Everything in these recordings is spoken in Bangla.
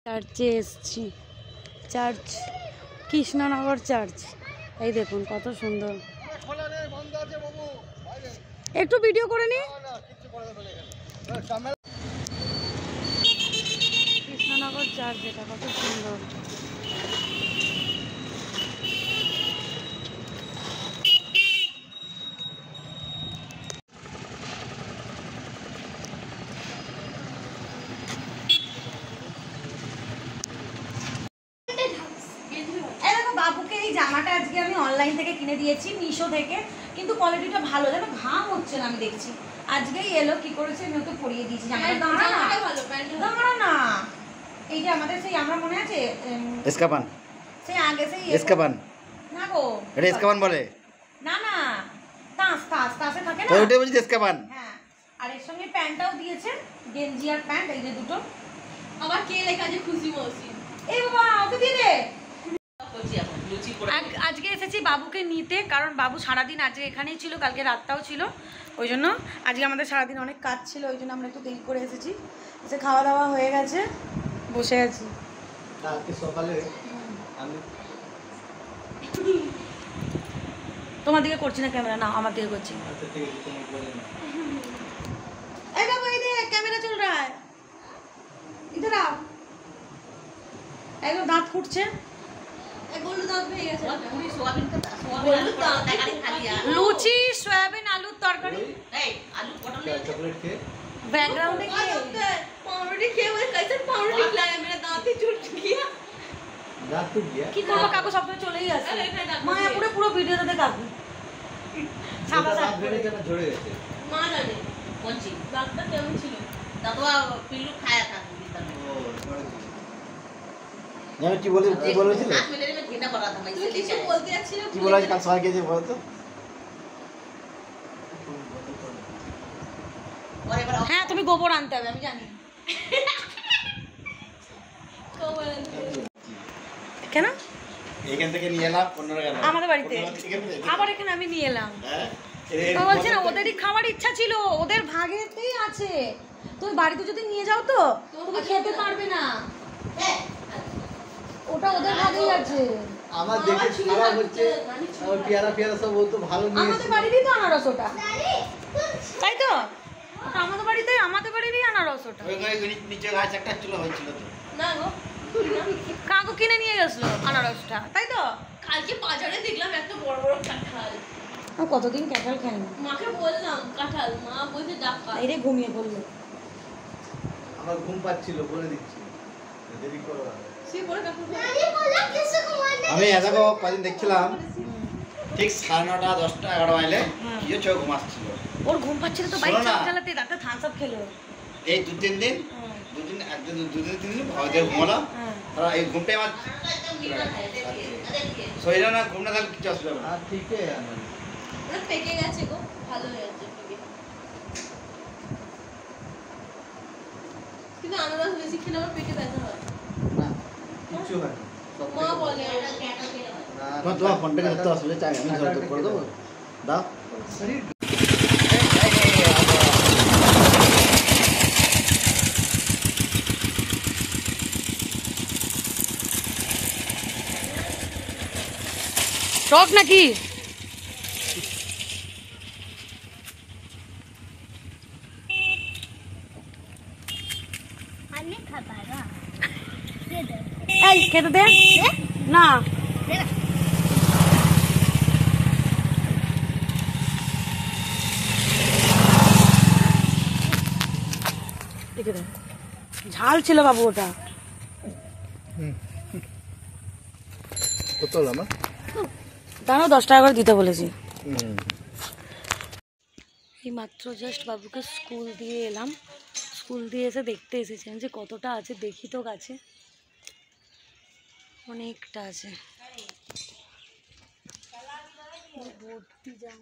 চার্চে এসছি, চার্চ কৃষ্ণনগর চার্চ। এই দেখুন কত সুন্দর। একটু ভিডিও করে নি। কৃষ্ণনগর চার্চ, এটা কত সুন্দর। বাবুকে এই জামাটা আজকে আমি অনলাইন থেকে কিনে দিয়েছি, মিশো থেকে, কিন্তু কোয়ালিটিটা ভালো, যেন ঘাম হচ্ছে না। আমি দেখছি আজকেই এলো, কি করেছে আমি ওকে পরিয়ে দিয়েছি জামাটা। দাঁড়া না, এই যে আমাদের সেই, আমরা মনে আছে এসকাবান, সেই আগে সেই এসকাবান না গো, এটা এসকাবান বলে না না, তাসে থাকে না, তো ওটাই বলছি এসকাবান। হ্যাঁ, আর এর সঙ্গে প্যান্টটাও দিয়েছে, গেঞ্জি আর প্যান্ট, এই যে দুটো। আবার কে লেখা আছে খুশি মৌসি, এই বাবা ওকে দিয়ে দে। আজকে এসেছি বাবুকে নিতে, কারণ বাবু সারাদিন আজকে এখানেই ছিল, কালকে রাতটাও ছিল, ওই জন্য আজকে আমাদের সারাদিন অনেক কাজ ছিল, ওই জন্য আমরা একটু দেরি করে এসেছি। এসে খাওয়া দাওয়া হয়ে গেছে, বসে আছি। কালকে সকালে আমি তোমার দিকে করছি না ক্যামেরা, না আমার দিকে করছি। এই বাবু এই দেখ ক্যামেরা চল রা है इधर आओ। একদম দাঁত ফুটছে, লুচি সয়াবিন আলুর তরকারি, ব্যাকগ্রাউন্ডে কি করবো, কাকু সবসময় চলেই আসে, মায়াপুরে পুরো ভিডিও তাতে কাকু সাদা মা জানে ডাক্তার কেমন ছিল, দাদা পিল্লু খায়া থাকে। আমি কি বলেছিলে কি বলেছে কাল সকালে গেছে বলতো। হ্যাঁ তুমি গোবর আনতে হবে, আমি জানি। কেন এখান থেকে নিয়ে এলাম আমাদের বাড়িতে, আবার এখানে আমি নিয়ে এলাম। তো বলছি না ওদেরই খাওয়ার ইচ্ছা ছিল, ওদের ভাগেতেই আছে। তুমি বাড়িতে যদি নিয়ে যাও তো তুমি খেতে পারবে না, ওটা ওদের ভাগেই আছে। আমার দেখে খারাপ হচ্ছে, আমার পিয়ারা পিয়ারা সব তো ভালো নিয়ে আমাদের বাড়িরই তো আনারস ওটা, তাই তো? ওটা আমাদের বাড়িতে, আমাদের বাড়িরই আনারস ওটা। ওই নিচে গাছ একটা ছিল হয়েছিল তো না গো, কাকু কিনে নিয়ে গেছিল আনারসটা, তাই তো? কালকে বাজারে দেখলাম একটা বড় বড় কাঁঠাল। কতদিন কাঁঠাল খাই না, মাকে বললাম কাঁঠাল, মা বলছে ডাকা। এই রে ঘুমিয়ে পড়লো। আমার ঘুম পাচ্ছিল, বলে দিচ্ছি দেরি করো। আমি এদাকে কদিন দেখছিলাম ঠিক 9:30 10টা 11 মাইলে কি চোখ ঘুম আসছিল, ওর ঘুম পাচ্ছিল তো বাইক চালাতে, রাতে থামস আপ খেলো। এই দুদিন তিন দিন ভালো দিয়ে ঘুমালাম, আর এই ঘুমটাই আমার শরীরে না, ঘুম না থাকলে কিছু আসবে না। ঠিক আছে, পেকে গেছে গো, ভালো হয়ে যাচ্ছে পেকে। কিন্তু আনারস বেশি খেলে আমার পেটে ব্যথা হয় না, কিছু হয় না। মা বলে না, তোমার ফোনটা করতে আসলে চাই, আমি ধরে করে দেবো, দাও। টক নাকি? এই খেতে দে না, ঝাল ছিল বাবু ওটা। দাঁড়াও 10 টাকা করে দিতে বলেছি। এই মাত্র জাস্ট বাবুকে স্কুল দিয়ে এলাম, স্কুল দিয়ে এসে দেখতে এসেছেন যে কতটা আছে, দেখি তো গাছে অনেকটা আছে। ভর্তি জাম।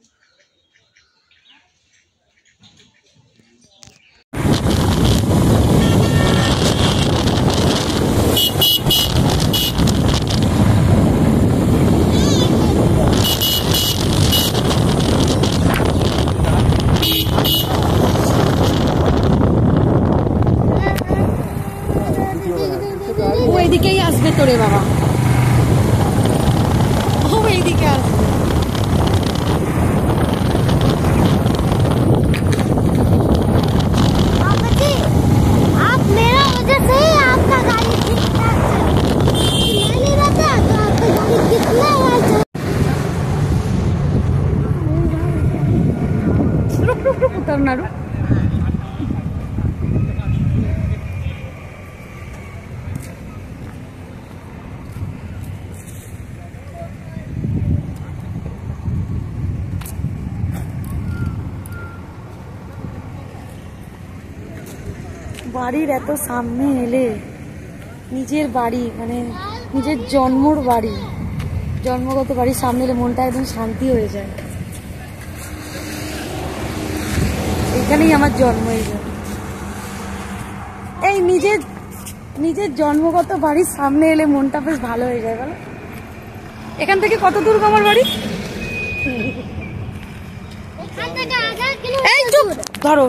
ও এইদিকেই আসবে তোরে বাবা, ও এইদিকে আসবে। आप मेरा वजह से ही आपका गाड़ी ठीक ठाक मैं नहीं रहता तो आपका गाड़ी कितना रुक रुक रुक उतरना रुक। বাড়ির এত সামনে এলে নিজের বাড়ি মানে নিজের জন্মর বাড়ি, জন্মগত বাড়ির সামনে এলে মনটা একদম শান্তি হয়ে যায়। এখানেই আমার জন্ম, এই নিজের জন্মগত বাড়ির সামনে এলে মনটা বেশ ভালো হয়ে যায় বলো। এখান থেকে কত দূর আমার বাড়ি? এই চুপ ধরো।